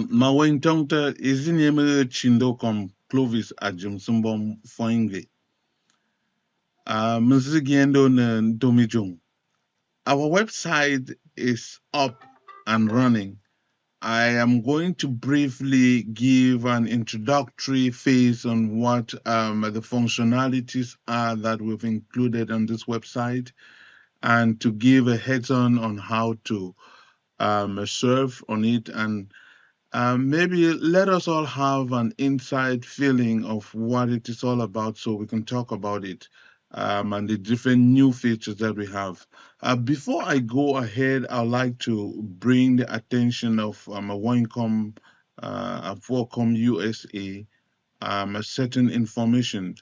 Mawentongta izinyeme chindo kom Clovis ajumsumbom foinge. Mzigiendo na domijung. Our website is up and running. I am going to briefly give an introductory phase on what the functionalities are that we've included on this website, and to give a heads-on how to serve on it, and maybe let us all have an inside feeling of what it is all about so we can talk about it, and the different new features that we have. Before I go ahead, I'd like to bring the attention of a Vodcom USA, a certain information.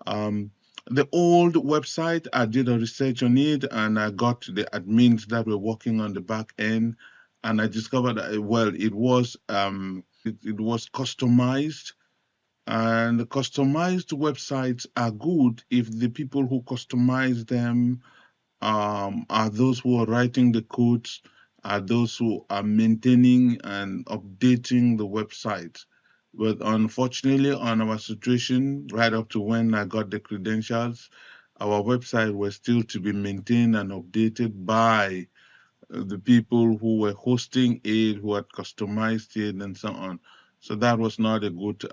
Um, the old website, I did a research on it and I got the admins that were working on the back end, and I discovered that, well, it was customized, and the customized websites are good if the people who customize them are those who are writing the codes, are those who are maintaining and updating the website. But unfortunately, on our situation, right up to when I got the credentials, our website was still to be maintained and updated by the people who were hosting it, who had customized it, and so on. So that was not a good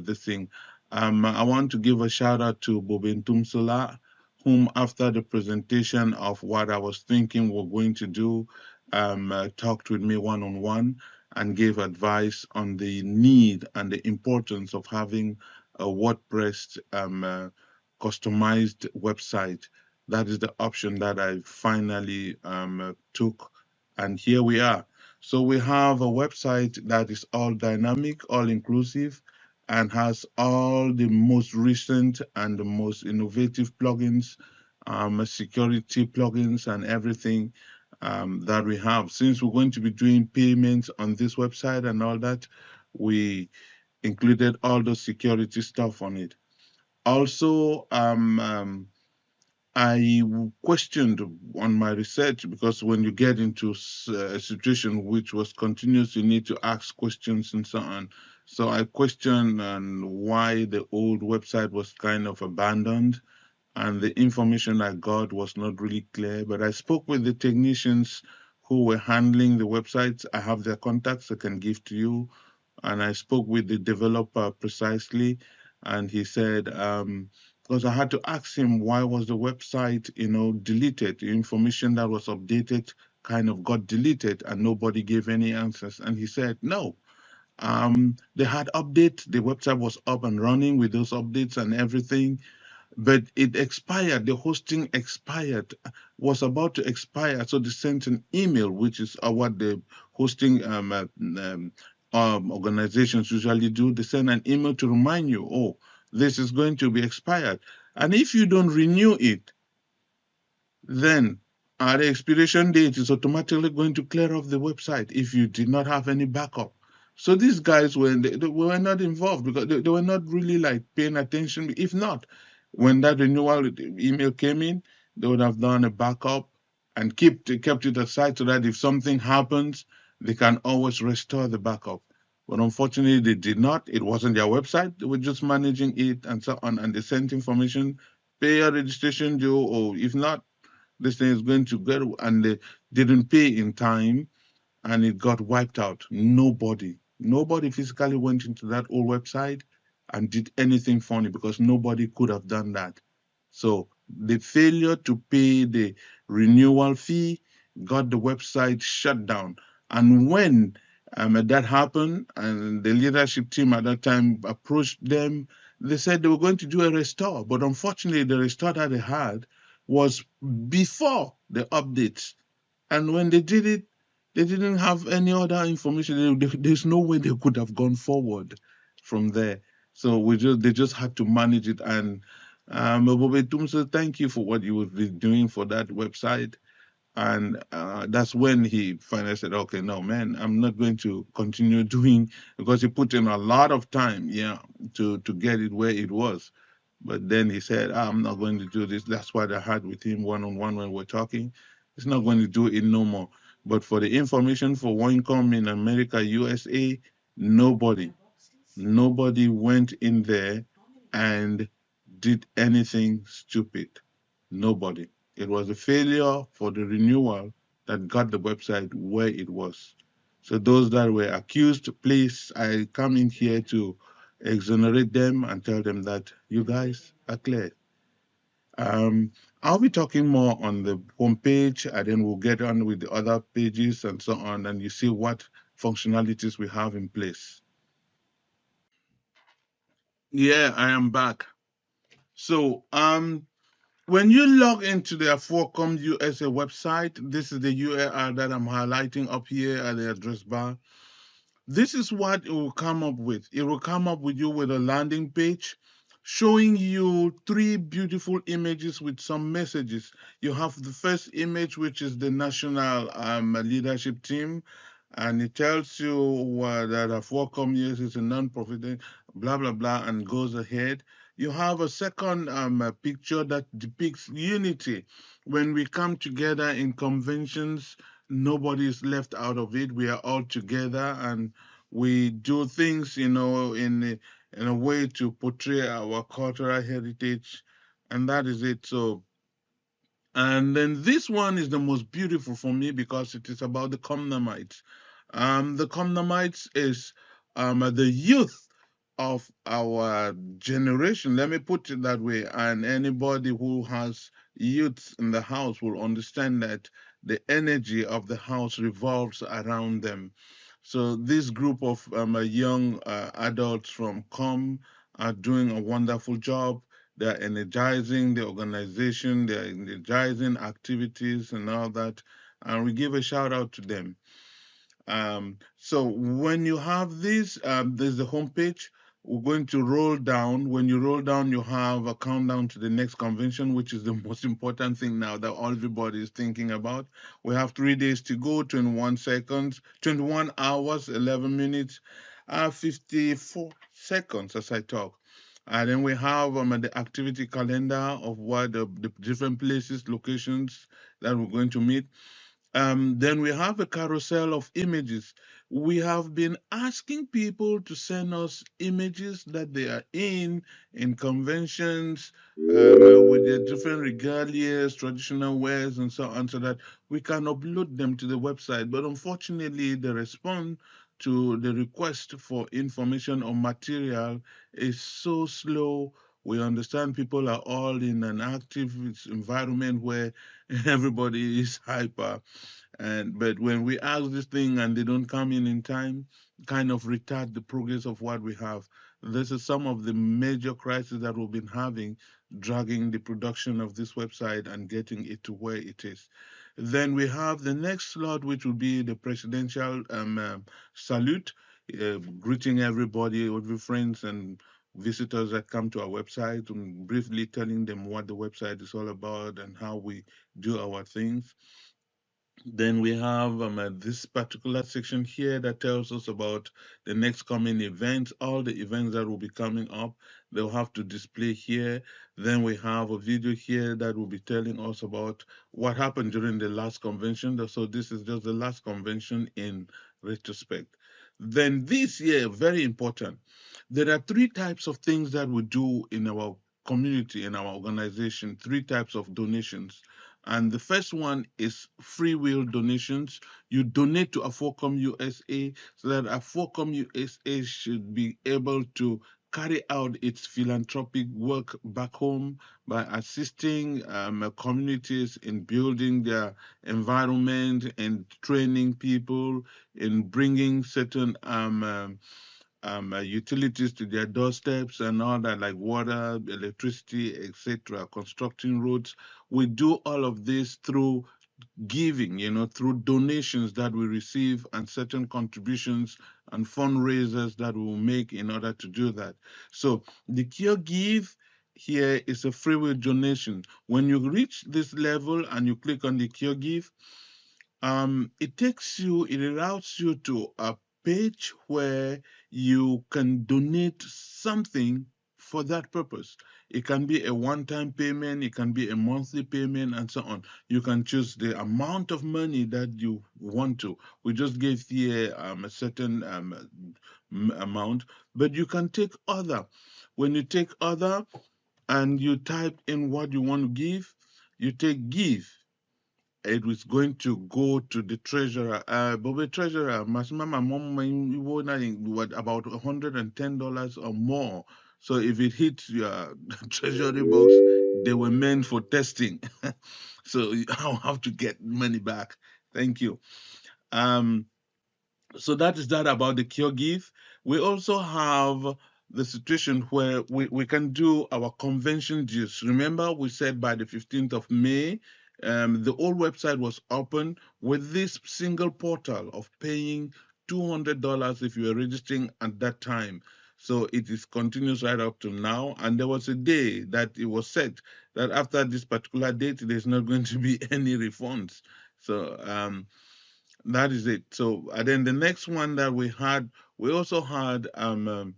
this thing. I want to give a shout out to Bobin Tumsula, whom after the presentation of what I was thinking we're going to do, talked with me one-on-one and gave advice on the need and the importance of having a WordPress customized website. That is the option that I finally took, and here we are. So we have a website that is all dynamic, all inclusive, and has all the most recent and the most innovative plugins, security plugins, and everything that we have. Since we're going to be doing payments on this website and all that, we included all the security stuff on it. Also, I questioned on my research, because when you get into a situation which was continuous, you need to ask questions and so on. So I questioned why the old website was kind of abandoned, and the information I got was not really clear. But I spoke with the technicians who were handling the websites. I have their contacts I can give to you. And I spoke with the developer precisely, and he said, because I had to ask him why was the website, deleted. The information that was updated kind of got deleted, and nobody gave any answers. And he said, no, they had updates. The website was up and running with those updates and everything, but it expired. The hosting expired, was about to expire. So they sent an email, which is what the hosting organizations usually do. They send an email to remind you, oh, this is going to be expired. And if you don't renew it, then the expiration date is automatically going to clear off the website if you did not have any backup. So these guys they were not involved, because they were not really like paying attention. If not, when that renewal email came in, they would have done a backup and kept it aside so that if something happens, they can always restore the backup. But unfortunately, they did not. It wasn't their website. They were just managing it and so on. And they sent information, pay a registration due, or if not, this thing is going to go, and they didn't pay in time, and it got wiped out. Nobody physically went into that old website and did anything funny, because nobody could have done that. So the failure to pay the renewal fee got the website shut down. And when that happened, and the leadership team at that time approached them, they said they were going to do a restore. But unfortunately, the restore that they had was before the updates. And when they did it, they didn't have any other information. There's no way they could have gone forward from there. So they just had to manage it. And Bobe Tumso, thank you for what you have been doing for that website. And that's when he finally said, okay, no, man, I'm not going to continue doing, because he put in a lot of time, to get it where it was. But then he said, I'm not going to do this. That's what I had with him one-on-one when we're talking. He's not going to do it no more. But for the information for income in America, USA, nobody, nobody went in there and did anything stupid. Nobody. It was a failure for the renewal that got the website where it was. So those that were accused, please, I come in here to exonerate them and tell them that you guys are clear. Um, I'll be talking more on the homepage, and then we'll get on with the other pages and so on, and you see what functionalities we have in place. Yeah, I am back. So, when you log into the Afocom USA website, this is the URL that I'm highlighting up here at the address bar. This is what it will come up with. It will come up with you with a landing page showing you three beautiful images with some messages. You have the first image, which is the national leadership team, and it tells you that Afocom US is a non-profit, blah, blah, blah, and goes ahead. You have a second picture that depicts unity. When we come together in conventions, nobody is left out of it. We are all together and we do things, in a way to portray our cultural heritage, and that is it. So, and then this one is the most beautiful for me because it is about the Comnamites. The Comnamites is the youth of our generation. Let me put it that way. And anybody who has youths in the house will understand that the energy of the house revolves around them. So this group of young adults from COM are doing a wonderful job. They're energizing the organization, they're energizing activities and all that. And we give a shout out to them. So when you have this, there's the homepage. We're going to roll down. When you roll down, you have a countdown to the next convention, which is the most important thing now that everybody is thinking about. We have 3 days to go, 21 seconds, 21 hours, 11 minutes, 54 seconds as I talk. And then we have the activity calendar of what the different places, locations that we're going to meet. Then we have a carousel of images. We have been asking people to send us images that they are in conventions, with their different regalias, traditional wares, and so on, so that we can upload them to the website. But unfortunately, the response to the request for information or material is so slow. We understand people are all in an active environment where everybody is hyper, and but when we ask this thing and they don't come in time, kind of retard the progress of what we have. This is some of the major crises that we've been having, dragging the production of this website and getting it to where it is. Then we have the next slot, which will be the presidential salute, greeting everybody, every friends and visitors that come to our website, and briefly telling them what the website is all about and how we do our things. Then we have this particular section here that tells us about the next coming events, all the events that will be coming up. They'll have to display here. Then we have a video here that will be telling us about what happened during the last convention. So this is just the last convention in retrospect. Then this year, very important. There are three types of things that we do in our community, in our organization, three types of donations. And the first one is free will donations. You donate to Afocom USA so that Afocom USA should be able to carry out its philanthropic work back home by assisting communities in building their environment and training people in bringing certain utilities to their doorsteps and all that, like water, electricity, etc., constructing roads. We do all of this through giving, through donations that we receive and certain contributions and fundraisers that we will make in order to do that. So the Cure Give here is a free will donation. When you reach this level and you click on the Cure Give, it routes you to a page where you can donate something for that purpose. It can be a one-time payment, it can be a monthly payment, and so on. You can choose the amount of money that you want to. We just gave here a certain amount, but you can take other. When you take other and you type in what you want to give, you take give. It was going to go to the treasurer. But the treasurer, Masimama what about $110 or more. So if it hits your treasury box, they were meant for testing. So I'll have to get money back. Thank you. Um, so that is that about the cure give. We also have the situation where we can do our convention dues. Remember, we said by the 15th of May, the old website was open with this single portal of paying $200 if you are registering at that time. So it is continuous right up to now. And there was a day that it was said that after this particular date, there's not going to be any refunds. So that is it. So and then the next one that we had, we also had the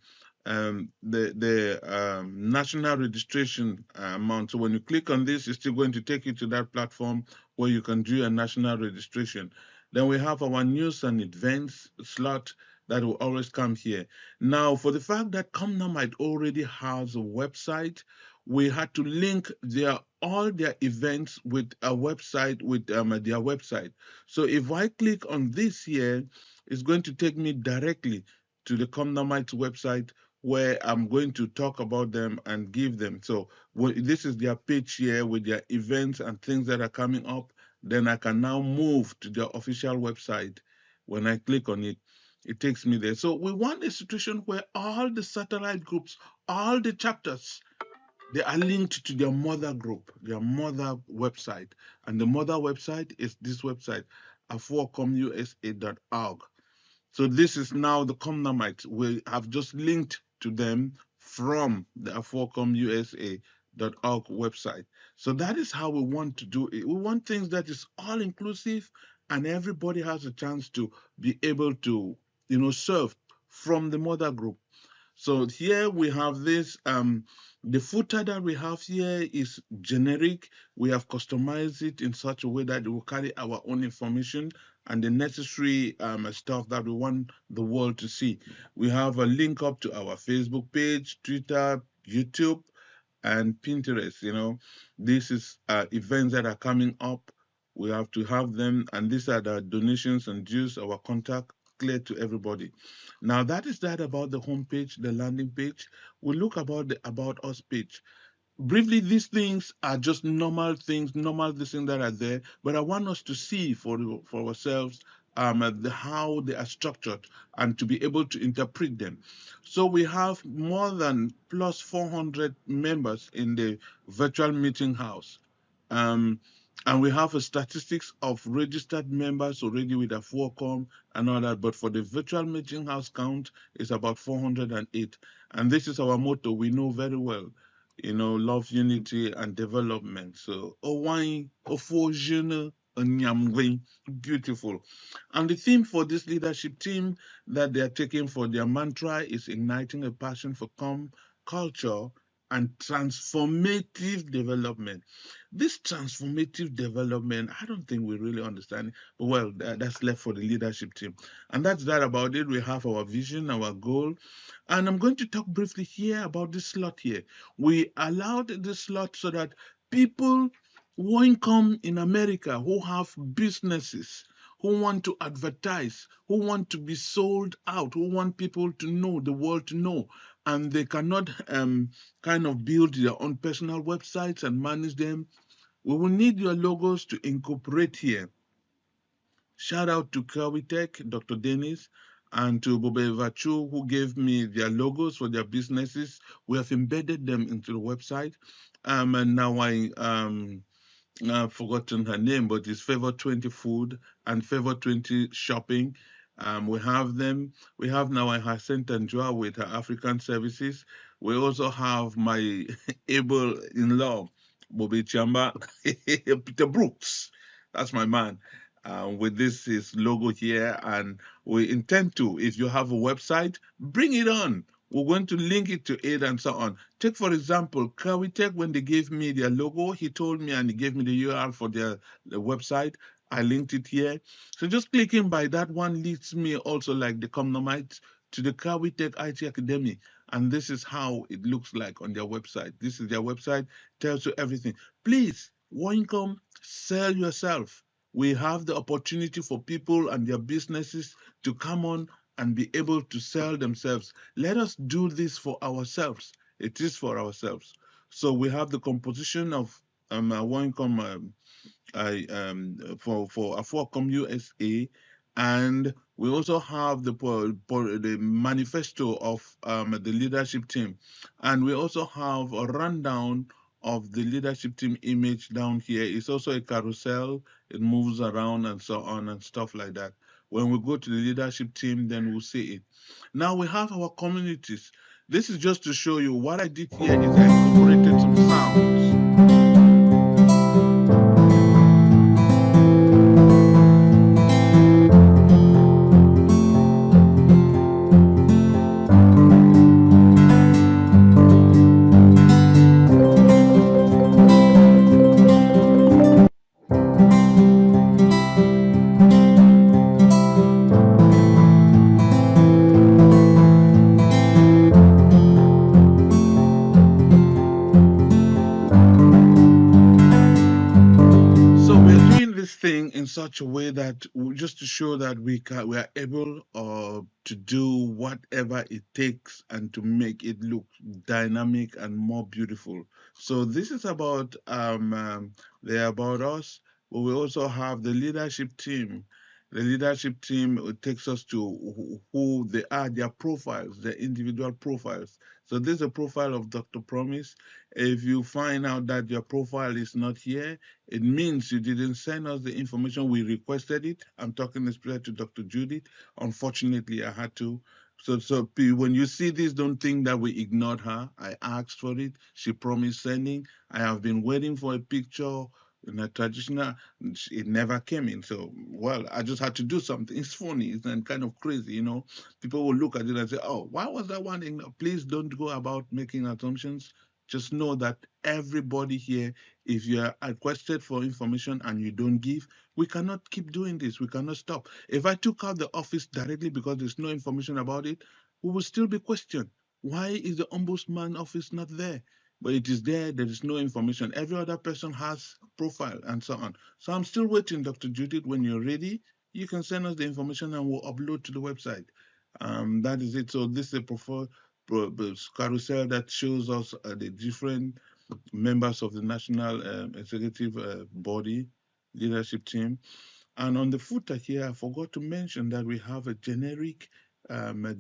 national registration amount. So when you click on this, it's still going to take you to that platform where you can do a national registration. Then we have our news and events slot that will always come here. Now, for the fact that Comnamite already has a website, we had to link all their events with a website with their website. So if I click on this here, it's going to take me directly to the Comnomites website where I'm going to talk about them and give them. So this is their page here with their events and things that are coming up. Then I can now move to their official website. When I click on it, it takes me there. So we want a situation where all the satellite groups, all the chapters, they are linked to their mother group, their mother website. And the mother website is this website, afocomusa.org. So this is now the Comnamites. We have just linked to them from the afocomusa.org website. So that is how we want to do it. We want things that is all inclusive and everybody has a chance to be able to, serve from the mother group. So here we have this, the footer that we have here is generic. We have customized it in such a way that it will carry our own information and the necessary stuff that we want the world to see. We have a link up to our Facebook page, Twitter, YouTube, and Pinterest. This is events that are coming up. We have to have them, and these are the donations and dues, our contact clear to everybody. Now that is that about the homepage, the landing page. We look about the About Us page. Briefly, these things are just normal things, normal things that are there, but I want us to see for ourselves how they are structured and to be able to interpret them. So we have more than plus 400 members in the virtual meeting house. Um, and we have a statistics of registered members already with a Fuocom and all that. But for the virtual meeting house count, it's about 408. And this is our motto. We know very well, love, unity, and development. So, Owai, Ofojene, Nyamwe, beautiful. And the theme for this leadership team that they are taking for their mantra is igniting a passion for culture and transformative development. This transformative development, I don't think we really understand it, but well, that's left for the leadership team. And that's that about it. We have our vision, our goal. And I'm going to talk briefly here about this slot here. We allowed this slot so that people who income in America who have businesses, who want to advertise, who want to be sold out, who want people to know, the world to know, and they cannot kind of build their own personal websites and manage them. We will need your logos to incorporate here. Shout out to Kawitech, Dr. Dennis, and to Bobe Vachu, who gave me their logos for their businesses. We have embedded them into the website. And now I've forgotten her name, but it's Favor 20 Food and Favor 20 Shopping. We have them. We have now a Hacent and Joa with her African services. We also have my able in-law, Bobby Chamba, Peter Brooks. That's my man. With this his logo here, and we intend to, if you have a website, bring it on. We're going to link it to it and so on. Take, for example, Kawitech, when they gave me their logo, he told me and he gave me the URL for the website. I linked it here. So just clicking by that one leads me also, like the Comnomites, to the Kawitech IT Academy. And this is how it looks like on their website. This is their website, tells you everything. Please, Woincom, sell yourself. We have the opportunity for people and their businesses to come on and be able to sell themselves. Let us do this for ourselves. It is for ourselves. So we have the composition of Woincom for Afuacom USA, and we also have the manifesto of the leadership team, and we also have a rundown of the leadership team image down here. It's also a carousel; it moves around and so on and stuff like that. When we go to the leadership team, then we'll see it. Now we have our communities. This is just to show you what I did here is I incorporated some sounds. So we're doing this thing in such a way that just to show that we are able to do whatever it takes and to make it look dynamic and more beautiful. So this is about they're about us, but we also have the leadership team. The leadership team takes us to who they are, their profiles, their individual profiles. So this is a profile of Dr. Promise. If you find out that your profile is not here, it means you didn't send us the information. We requested it. I'm talking especially to Dr. Judith. Unfortunately, I had to. When you see this, don't think that we ignored her. I asked for it. She promised sending. I have been waiting for a picture in a traditional. It never came in. So, well, I just had to do something. It's funny. It's kind of crazy, you know. People will look at it and say, "Oh, why was that one?" Please don't go about making assumptions. Just know that everybody here, if you are requested for information and you don't give, we cannot keep doing this. We cannot stop. If I took out the office directly because there's no information about it, we will still be questioned. Why is the ombudsman office not there? But it is there. There is no information. Every other person has profile and so on. So I'm still waiting, Dr. Judith. When you're ready, you can send us the information and we'll upload to the website. That is it. So this is a carousel that shows us the different members of the national executive body leadership team. And on the footer here, I forgot to mention that we have a generic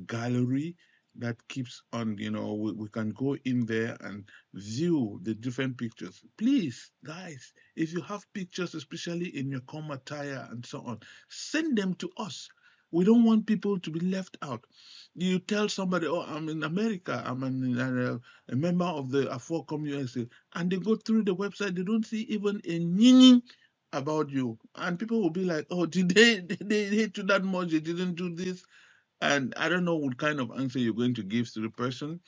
gallery that keeps on, we can go in there and view the different pictures. Please, guys, if you have pictures, especially in your com attire and so on, send them to us. We don't want people to be left out. You tell somebody, "Oh, I'm in America, a member of the Afocom USA," and they go through the website, they don't see even a nying about you, and people will be like, "Oh, did they hate you that much? They didn't do this." And I don't know what kind of answer you're going to give to the person,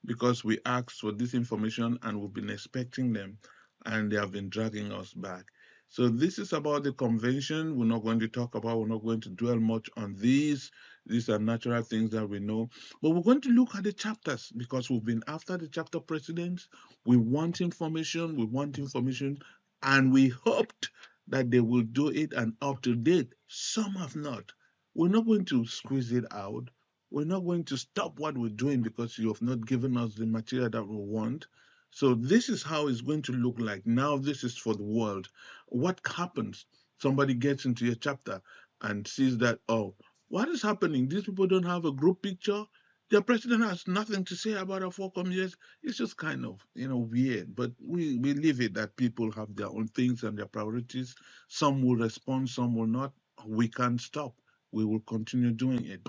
because we asked for this information and we've been expecting them, and they have been dragging us back. So this is about the convention. We're not going to talk about. We're not going to dwell much on these. These are natural things that we know, but we're going to look at the chapters because we've been after the chapter presidents. We want information. We want information, and we hoped that they will do it and up to date. Some have not. We're not going to squeeze it out. We're not going to stop what we're doing because you have not given us the material that we want. So this is how it's going to look like. Now this is for the world. What happens? Somebody gets into your chapter and sees that, oh, what is happening? These people don't have a group picture. Their president has nothing to say about our 4 years. It's just kind of, weird. But we leave it that people have their own things and their priorities. Some will respond, some will not. We can't stop. We will continue doing it.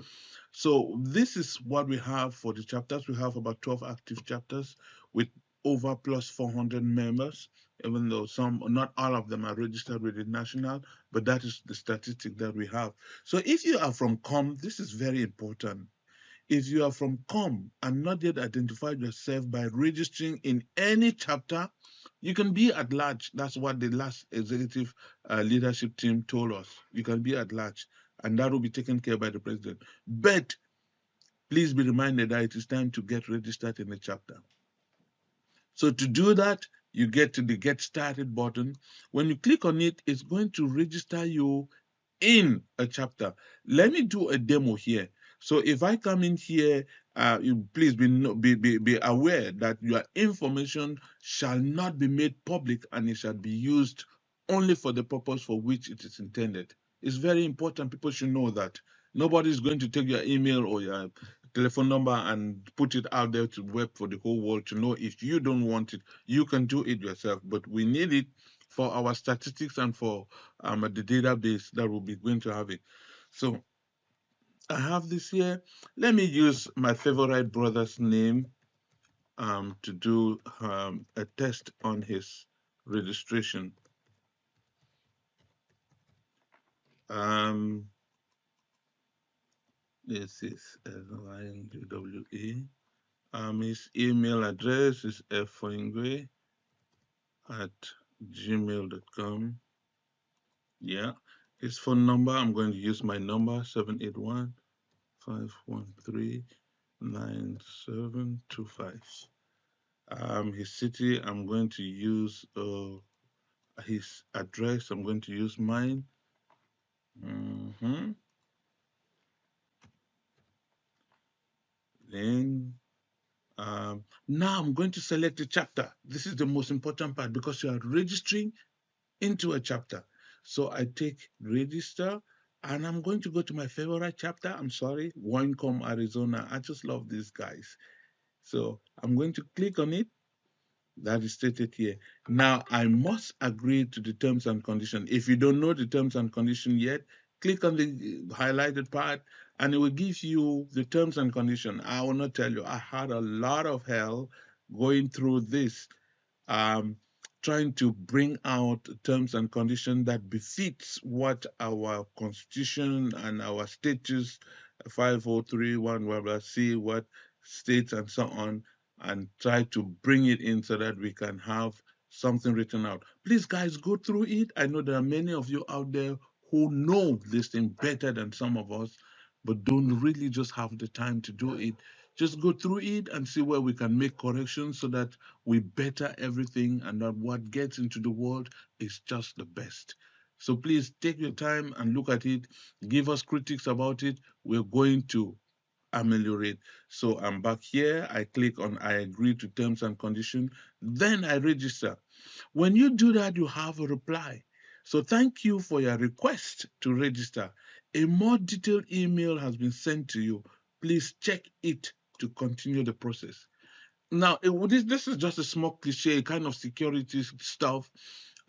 So this is what we have for the chapters. We have about 12 active chapters with over plus 400 members, even though not all of them are registered with the national, but that is the statistic that we have. So if you are from COM, this is very important. if you are from COM and not yet identified yourself by registering in any chapter, you can be at large. That's what the last executive leadership team told us. You can be at large, and that will be taken care by the president. But please be reminded that it is time to get registered in the chapter. So to do that, you get to the Get Started button. When you click on it, it's going to register you in a chapter. Let me do a demo here. So if I come in here, please be aware that your information shall not be made public, and it shall be used only for the purpose for which it is intended. It's very important. People should know that. Nobody is going to take your email or your telephone number and put it out there to web for the whole world to know. If you don't want it, you can do it yourself. But we need it for our statistics and for the database that will be going to have it. So I have this here. Let me use my favorite brother's name to do a test on his registration. This is LINGWE. His email address is ffoingwe@gmail.com. Yeah. His phone number, I'm going to use my number, 781-513-9725. His city, I'm going to use his address, I'm going to use mine. Then now I'm going to select a chapter. This is the most important part because you are registering into a chapter. So I take register and I'm going to go to my favorite chapter. I'm sorry, Winecom, Arizona. I just love these guys. So I'm going to click on it. That is stated here. Now I must agree to the terms and conditions. If you don't know the terms and conditions yet, click on the highlighted part and it will give you the terms and conditions. I will not tell you, I had a lot of hell going through this, trying to bring out terms and conditions that befits what our constitution and our statutes 5031 blah, blah, see what states and so on, and try to bring it in so that we can have something written out. Please, guys, go through it. I know there are many of you out there who know this thing better than some of us, but don't really just have the time to do it. Just go through it and see where we can make corrections so that we better everything and that what gets into the world is just the best. So please take your time and look at it. Give us critiques about it. We're going to ameliorate. So I'm back here. I click on I agree to terms and conditions. Then I register. When you do that, you have a reply. So thank you for your request to register. A more detailed email has been sent to you. Please check it to continue the process. Now, this is just a small cliche, kind of security stuff,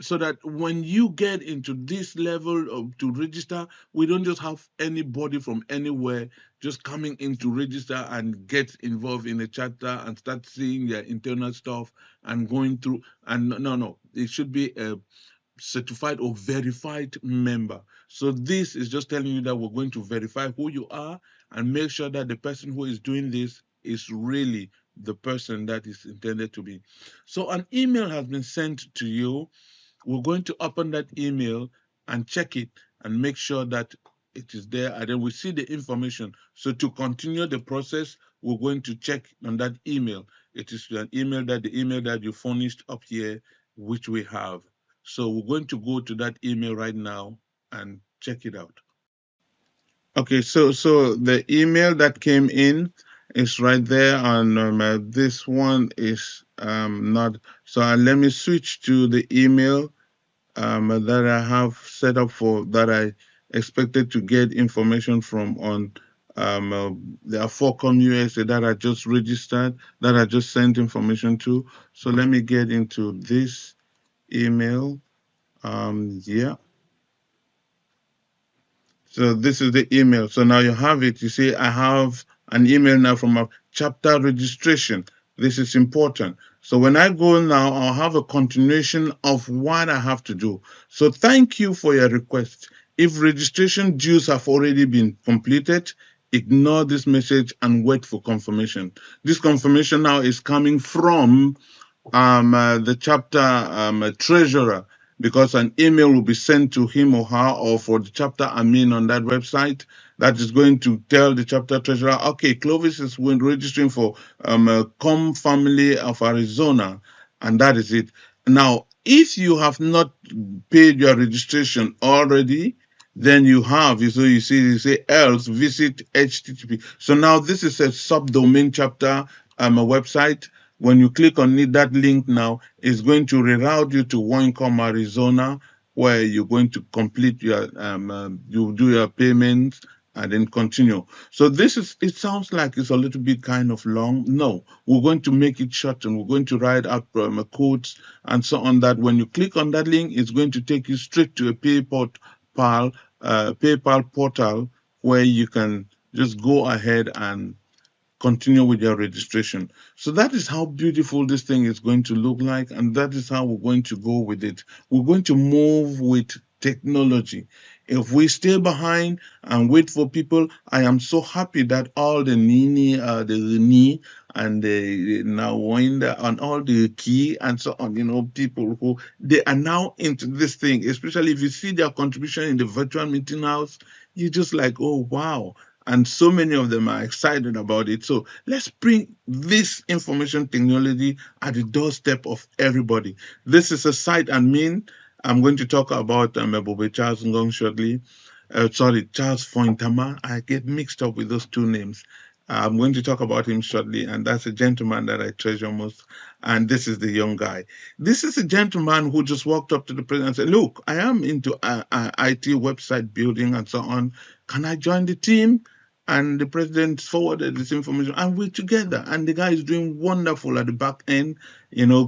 so that when you get into this level to register, we don't just have anybody from anywhere just coming in to register and get involved in a chapter and start seeing their internal stuff and going through. And no, it should be a certified or verified member. So this is just telling you that we're going to verify who you are and make sure that the person who is doing this is really the person that is intended to be. So an email has been sent to you. We're going to open that email and check it and make sure that it is there, and then we see the information. So to continue the process, we're going to check on that email. It is the email that you furnished up here, which we have. So we're going to go to that email right now and check it out. Okay, so the email that came in is right there, and this one is not. So let me switch to the email that I have set up for that I expected to get information from on the Afocom USA that I just registered, that I just sent information to. So let me get into this email. Yeah. So this is the email. So now you have it. You see, I have an email now from a chapter registration. This is important. So when I go now, I'll have a continuation of what I have to do. So thank you for your request. If registration dues have already been completed, ignore this message and wait for confirmation. This confirmation now is coming from the chapter treasurer, because an email will be sent to him or her, or for the chapter admin on that website, that is going to tell the chapter treasurer, okay, Clovis is registering for Com Family of Arizona, and that is it. Now, if you have not paid your registration already, then you have, so you say else visit HTTP. So now this is a subdomain chapter a website. When you click on it, that link now is going to reroute you to Winecom Arizona, where you're going to complete your you do your payments and then continue. So this is, it sounds like it's a little bit kind of long. No, we're going to make it short, and we're going to write out codes and so on, that when you click on that link, it's going to take you straight to a PayPal portal, where you can just go ahead and continue with your registration. So that is how beautiful this thing is going to look like, and that is how we're going to go with it. We're going to move with technology. If we stay behind and wait for people, I am so happy that all the Nini, the Ni, and the Nawinda, and all the Key, and so on, people who they are now into this thing, especially if you see their contribution in the virtual meeting house, you're just like, oh, wow. And so many of them are excited about it. So let's bring this information technology at the doorstep of everybody. This is a site admin. I'm going to talk about Bobe Charles Ngong shortly. Charles Fointama. I get mixed up with those two names. I'm going to talk about him shortly, and that's a gentleman that I treasure most. And this is the young guy. This is a gentleman who just walked up to the president and said, look, I am into IT website building and so on. Can I join the team? And the president forwarded this information, and we're together. And the guy is doing wonderful at the back end,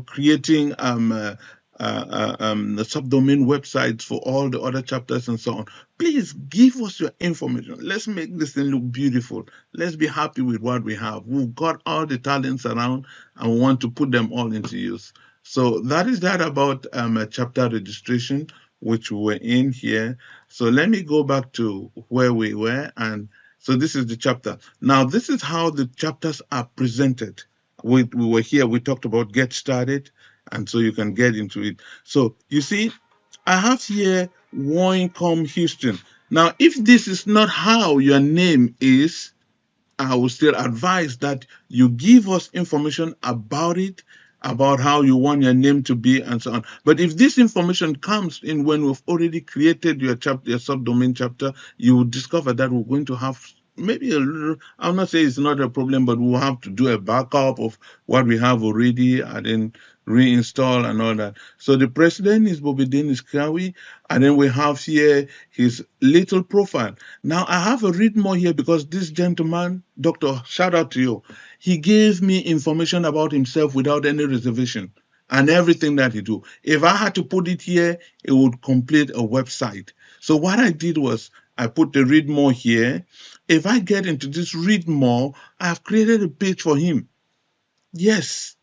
creating the subdomain websites for all the other chapters and so on. Please give us your information. Let's make this thing look beautiful. Let's be happy with what we have. We've got all the talents around, and we want to put them all into use. So that is that about chapter registration, which we were in here. So let me go back to where we were, and so this is the chapter. Now, this is how the chapters are presented. We were here, we talked about get started, and so you can get into it. So you see, I have here Winecom Houston. Now, if this is not how your name is, I will still advise that you give us information about it, about how you want your name to be, and so on. But if this information comes in when we've already created your chapter, your subdomain chapter, you will discover that we're going to have maybe a little, I'll not say it's not a problem, but we'll have to do a backup of what we have already and then reinstall and all that. So the president is Bobedin Iskawi, and then we have here his little profile. Now I have a read more here because this gentleman, Doctor, shout out to you. He gave me information about himself without any reservation and everything that he do. If I had to put it here, it would complete a website. So what I did was I put the read more here. If I get into this read more, I have created a page for him. Yes,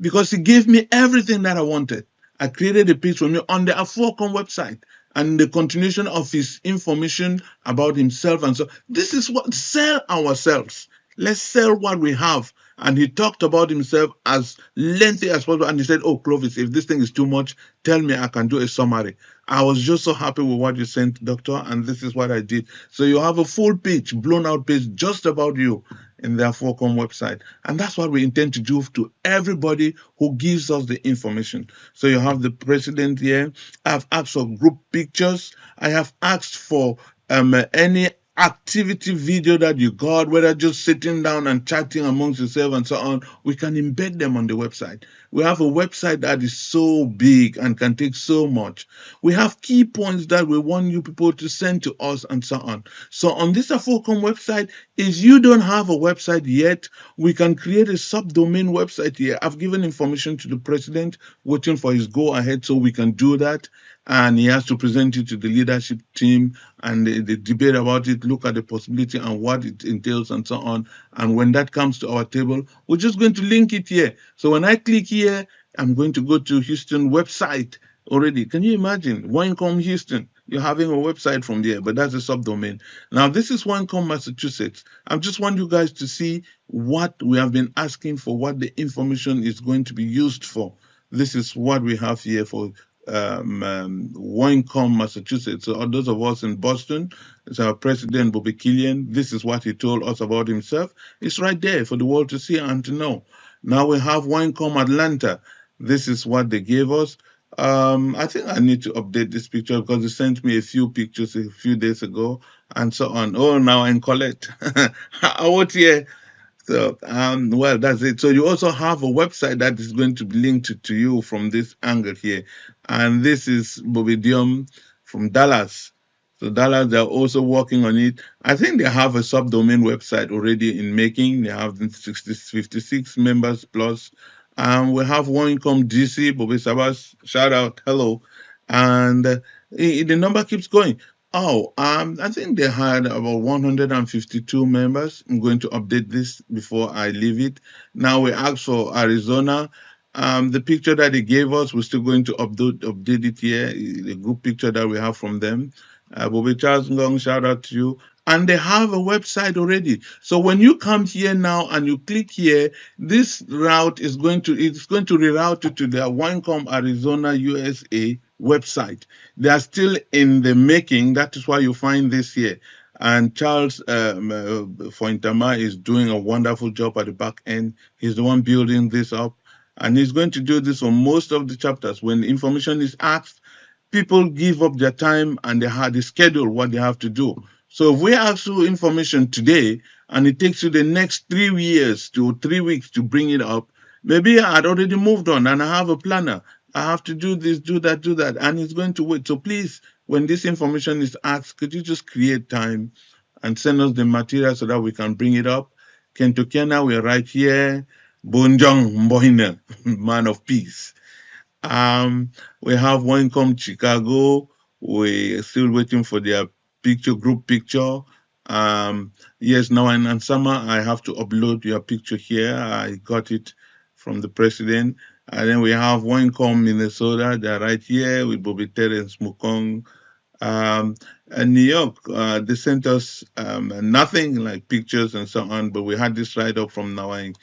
because he gave me everything that I wanted. I created a page for me on the Afocom website, and the continuation of his information about himself. And so this is what, sell ourselves. Let's sell what we have. And he talked about himself as lengthy as possible. And he said, oh, Clovis, if this thing is too much, tell me, I can do a summary. I was just so happy with what you sent, Doctor, and this is what I did. So you have a full page, blown out page just about you in the Afocom website. And that's what we intend to do to everybody who gives us the information. So you have the president here. I've asked for group pictures. I have asked for any activity video that you got, whether just sitting down and chatting amongst yourself and so on. We can embed them on the website. We have a website that is so big and can take so much. We have key points that we want you people to send to us and so on. So on this Afocom website, if you don't have a website yet, we can create a subdomain website here. I've given information to the president, waiting for his go ahead so we can do that. And he has to present it to the leadership team, and they debate about it, look at the possibility and what it entails and so on. And when that comes to our table, we're just going to link it here. So when I click here, I'm going to go to Houston website already. Can you imagine? Winecom Houston. you're having a website from there, but that's a subdomain. Now, this is Onecom Massachusetts. I just want you guys to see what we have been asking for, what the information is going to be used for. This is what we have here for Onecom Massachusetts. So, those of us in Boston, it's our president, Bobby Killian. This is what he told us about himself. It's right there for the world to see and to know. Now we have Onecom Atlanta. This is what they gave us. I think I need to update this picture because they sent me a few pictures a few days ago and so on. Oh, now I'm Colette. Out here. So, well, that's it. So you also have a website that is going to be linked to you from this angle here. And this is Bobidium from Dallas. So Dallas, they're also working on it. I think they have a subdomain website already in making. They have 56 members plus. We have One Income DC, Bobby Sabas, shout out, hello. And the number keeps going. Oh, I think they had about 152 members. I'm going to update this before I leave it. Now we asked for Arizona. The picture that they gave us, we're still going to update it here. The group picture that we have from them. Bobby Charles Ngong, shout out to you. And they have a website already. So when you come here now and you click here, this route is going to reroute you to the Winecom Arizona USA website. They are still in the making. That is why you find this here. And Charles Fointama is doing a wonderful job at the back end. He's the one building this up. And he's going to do this on most of the chapters. When information is asked, people give up their time and they schedule what they have to do. So if we ask you information today and it takes you the next 3 years to 3 weeks to bring it up, maybe I'd already moved on and I have a planner. I have to do this, do that, and it's going to wait. So please, when this information is asked, could you just create time and send us the material so that we can bring it up? Kentukiana, we're right here. Bonjong Mbohina, man of peace. We have one come Chicago. We're still waiting for their group picture. Yes, now in Ansama, I have to upload your picture here. I got it from the president. And then we have one come Minnesota. They're right here with Bobby Terence Mukong. And New York, they sent us nothing like pictures and so on, but we had this write up from Nawang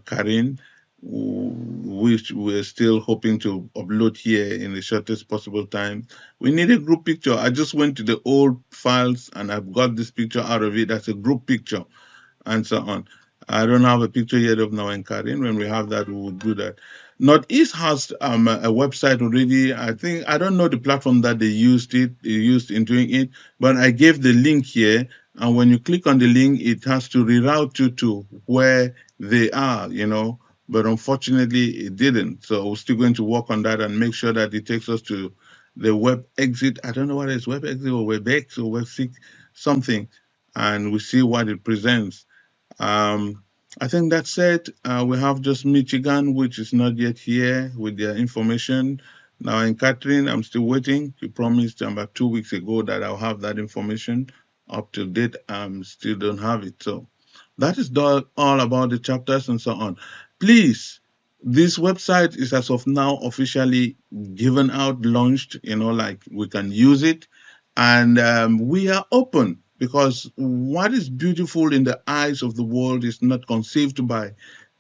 Karin, which we're still hoping to upload here in the shortest possible time. We need a group picture. I just went to the old files and I've got this picture out of it. That's a group picture and so on. I don't have a picture yet of Nawang Karin. When we have that, we will do that. Northeast has a website already. I don't know the platform that they used in doing it, but I gave the link here. And when you click on the link, it has to reroute you to where they are. But unfortunately, it didn't. So we're still going to work on that and make sure that it takes us to the web exit. I don't know what it is, web exit or WebEx or WebSix, something. And we see what it presents. I think that's it. We have just Michigan, which is not yet here with their information. Now, in Catherine, I'm still waiting. You promised about 2 weeks ago that I'll have that information up to date. Still don't have it. So that is all about the chapters and so on. Please, this website is as of now officially given out, launched, like we can use it. And we are open because what is beautiful in the eyes of the world is not conceived by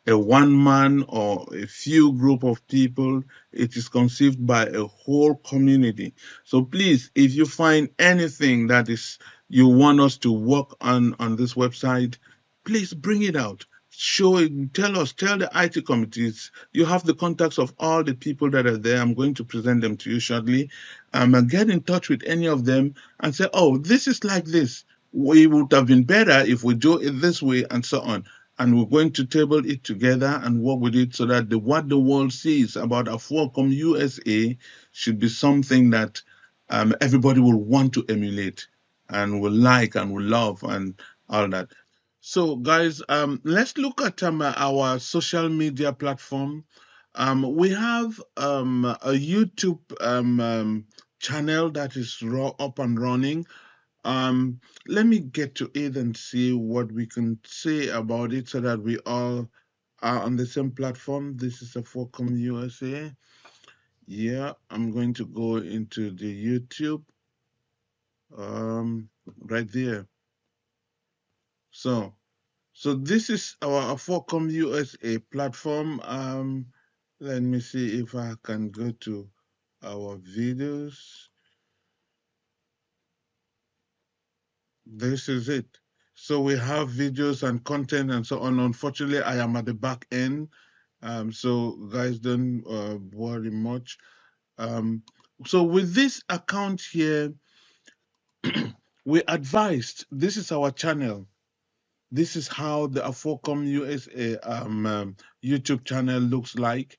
a one man or a few group of people. It is conceived by a whole community. So please, if you find anything that is you want us to work on this website, please bring it out. Show it, tell the IT committees. You have the contacts of all the people that are there. I'm going to present them to you shortly. Get in touch with any of them and say, oh, this is like this. We would have been better if we do it this way and so on. And we're going to table it together and work with it so that what the world sees about Afwacom USA should be something that everybody will want to emulate and will like and will love and all that. So, guys, let's look at our social media platform. We have a YouTube channel that is up and running. Let me get to it and see what we can say about it so that we all are on the same platform. This is a Focom USA. Yeah, I'm going to go into the YouTube. right there. So this is our Afocom USA platform. Let me see if I can go to our videos. This is it. So we have videos and content and so on. Unfortunately, I am at the back end. So guys, don't worry much. So with this account here, we advised, this is our channel. This is how the Afocom USA YouTube channel looks like.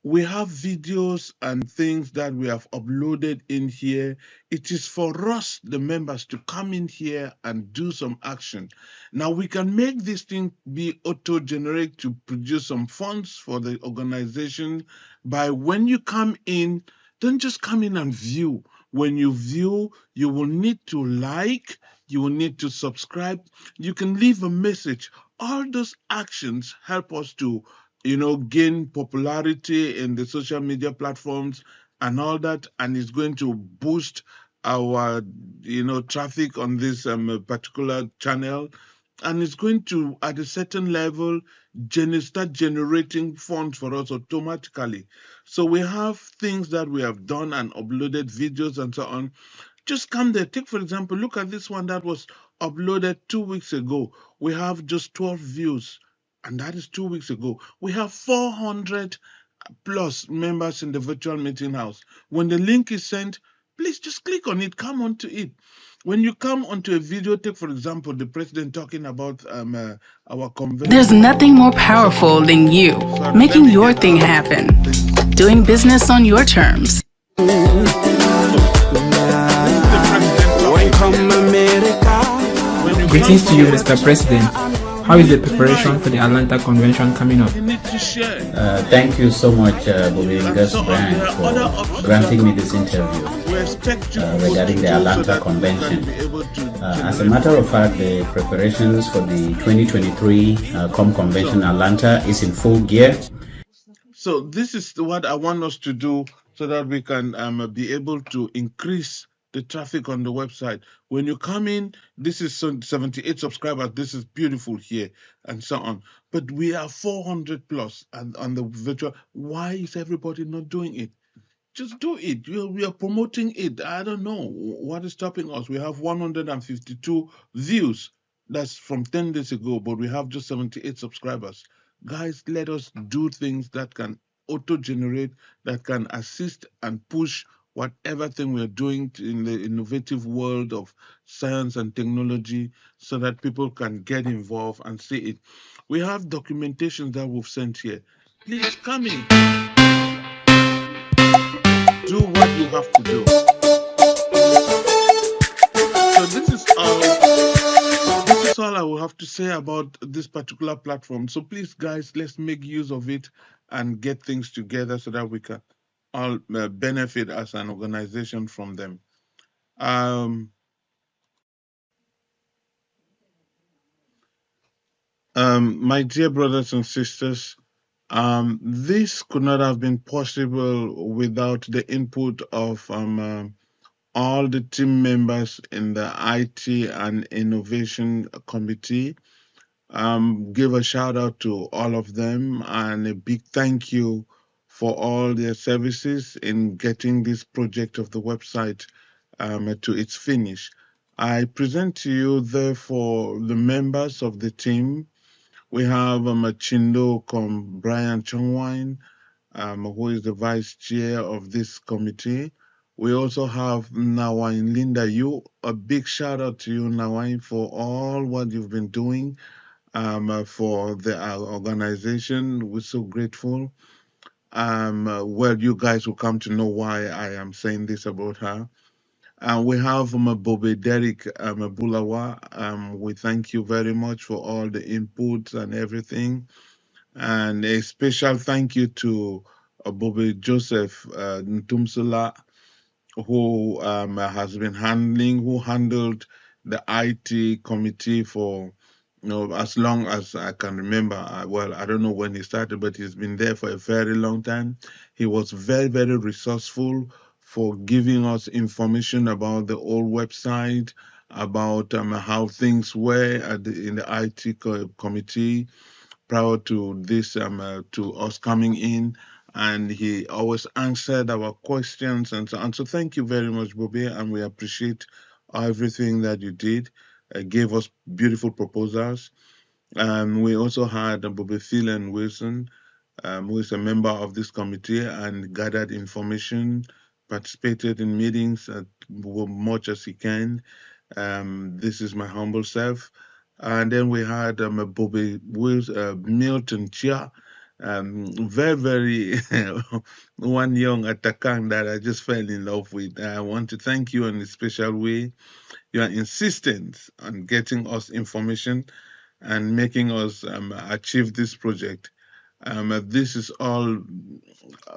We have videos and things that we have uploaded in here. It is for us, the members, to come in here and do some action. Now we can make this thing be auto-generate to produce some funds for the organization by when you come in, don't just come in and view. When you view, you will need to like, you will need to subscribe, you can leave a message. All those actions help us to gain popularity in the social media platforms and all that, and it's going to boost our, traffic on this particular channel, and it's going to, at a certain level, start generating funds for us automatically. So we have things that we have done and uploaded videos and so on. Just come there. Take, for example, look at this one that was uploaded 2 weeks ago. We have just 12 views, and that is 2 weeks ago. We have 400 plus members in the virtual meeting house. When the link is sent, please just click on it, come onto it. When you come onto a video, take, for example, the president talking about our convention. There's nothing more powerful than you making your thing happen, doing business on your terms. Greetings to you, Mr. President. How is the preparation for the Atlanta Convention coming up? Thank you so much, Bobby Brand, for granting me this interview regarding the Atlanta Convention. As a matter of fact, the preparations for the 2023 COM Convention Atlanta is in full gear. So this is what I want us to do so that we can be able to increase the traffic on the website. When you come in, this is 78 subscribers. This is beautiful here and so on. But we are 400 plus and on the virtual. Why is everybody not doing it? Just do it. We are promoting it. I don't know what is stopping us. We have 152 views. That's from 10 days ago, but we have just 78 subscribers. Guys, let us do things that can auto-generate, that can assist and push whatever thing we're doing in the innovative world of science and technology so that people can get involved and see it. We have documentation that we've sent here. Please come in. Do what you have to do. So this is all I will have to say about this particular platform. So please, guys, let's make use of it and get things together so that we can all benefit as an organization from them. My dear brothers and sisters, this could not have been possible without the input of all the team members in the IT and Innovation Committee. Give a shout out to all of them and a big thank you for all their services in getting this project of the website to its finish. I present to you, therefore, the members of the team. We have Chindo Brian Chongwine, who is the vice chair of this committee. We also have Nawain Linda Yu. A big shout out to you, Nawain, for all what you've been doing for the organization. We're so grateful. Well, you guys will come to know why I am saying this about her. We have Bobe Derek Bulawa. We thank you very much for all the inputs and everything. And a special thank you to Bobe Joseph Ntumsula, who handled the IT committee for as long as I can remember. Well, I don't know when he started, but he's been there for a very long time. He was very, very resourceful for giving us information about the old website, about how things were in the IT committee prior to this, to us coming in. And he always answered our questions and so on. So thank you very much, Bobby, and we appreciate everything that you did. Gave us beautiful proposals. We also had Bobby Phelan Wilson, who is a member of this committee and gathered information, participated in meetings as much as he can. This is my humble self. And then we had Bobby Milton Chia, very one young Atakang that I just fell in love with. I want to thank you in a special way. Your insistence on getting us information and making us achieve this project. This is all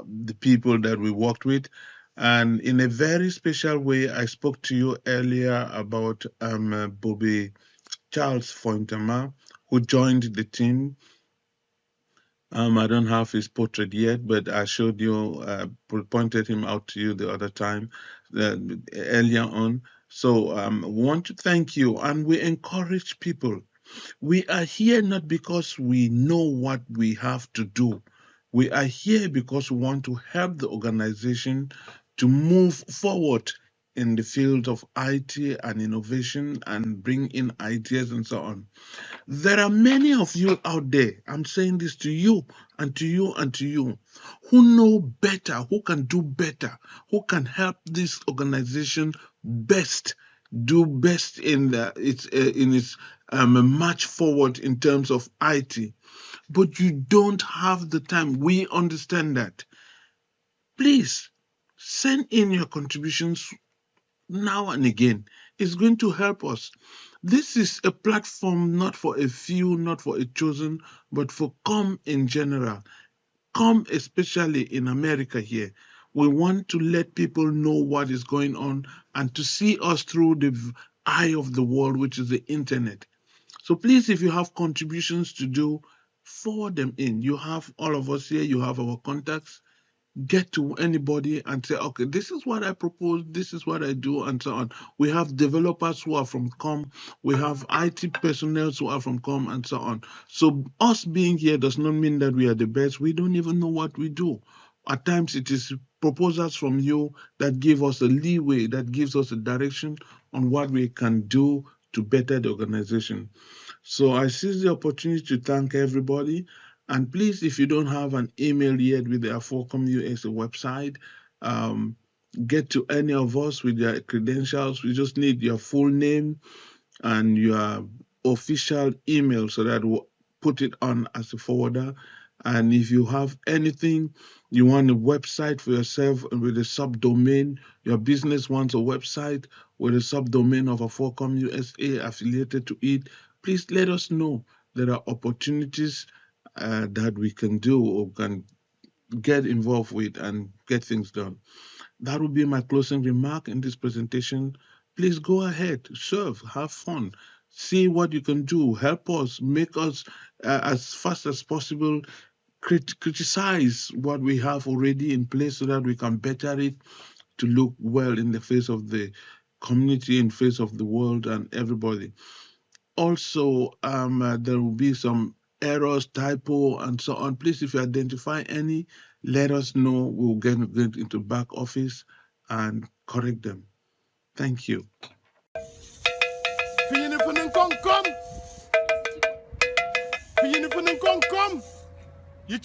the people that we worked with. And in a very special way, I spoke to you earlier about Bobby Charles Fontama, who joined the team. I don't have his portrait yet, but I showed you, pointed him out to you the other time, earlier on. So we want to thank you, and we encourage people. We are here not because we know what we have to do. We are here because we want to help the organization to move forward in the field of IT and innovation and bring in ideas and so on. There are many of you out there, I'm saying this to you and to you and to you, who know better, who can do better, who can help this organization best, do best in its march forward in terms of IT. But you don't have the time. We understand that. Please send in your contributions now and again. It's going to help us. This is a platform not for a few, not for a chosen, but for COM in general. COM especially in America here. We want to let people know what is going on and to see us through the eye of the world, which is the internet. So please, if you have contributions to do, forward them in. You have all of us here, you have our contacts. Get to anybody and say, okay, this is what I propose, this is what I do, and so on. We have developers who are from COM, we have IT personnel who are from COM, and so on. So us being here does not mean that we are the best. We don't even know what we do. At times it is proposals from you that give us a leeway, that gives us a direction on what we can do to better the organization. So I seize the opportunity to thank everybody. And please, if you don't have an email yet with the AFORCOM USA website, get to any of us with your credentials. We just need your full name and your official email so that we'll put it on as a forwarder. And if you have anything, you want a website for yourself with a subdomain, your business wants a website with a subdomain of AFORCOM USA affiliated to it, please let us know. There are opportunities that we can do or can get involved with and get things done. That will be my closing remark in this presentation. Please go ahead, serve, have fun, see what you can do, help us, make us as fast as possible, criticize what we have already in place so that we can better it to look well in the face of the community, in the face of the world and everybody. Also, there will be some errors, typo, and so on. Please, if you identify any, let us know. We'll get into back office and correct them. Thank you. You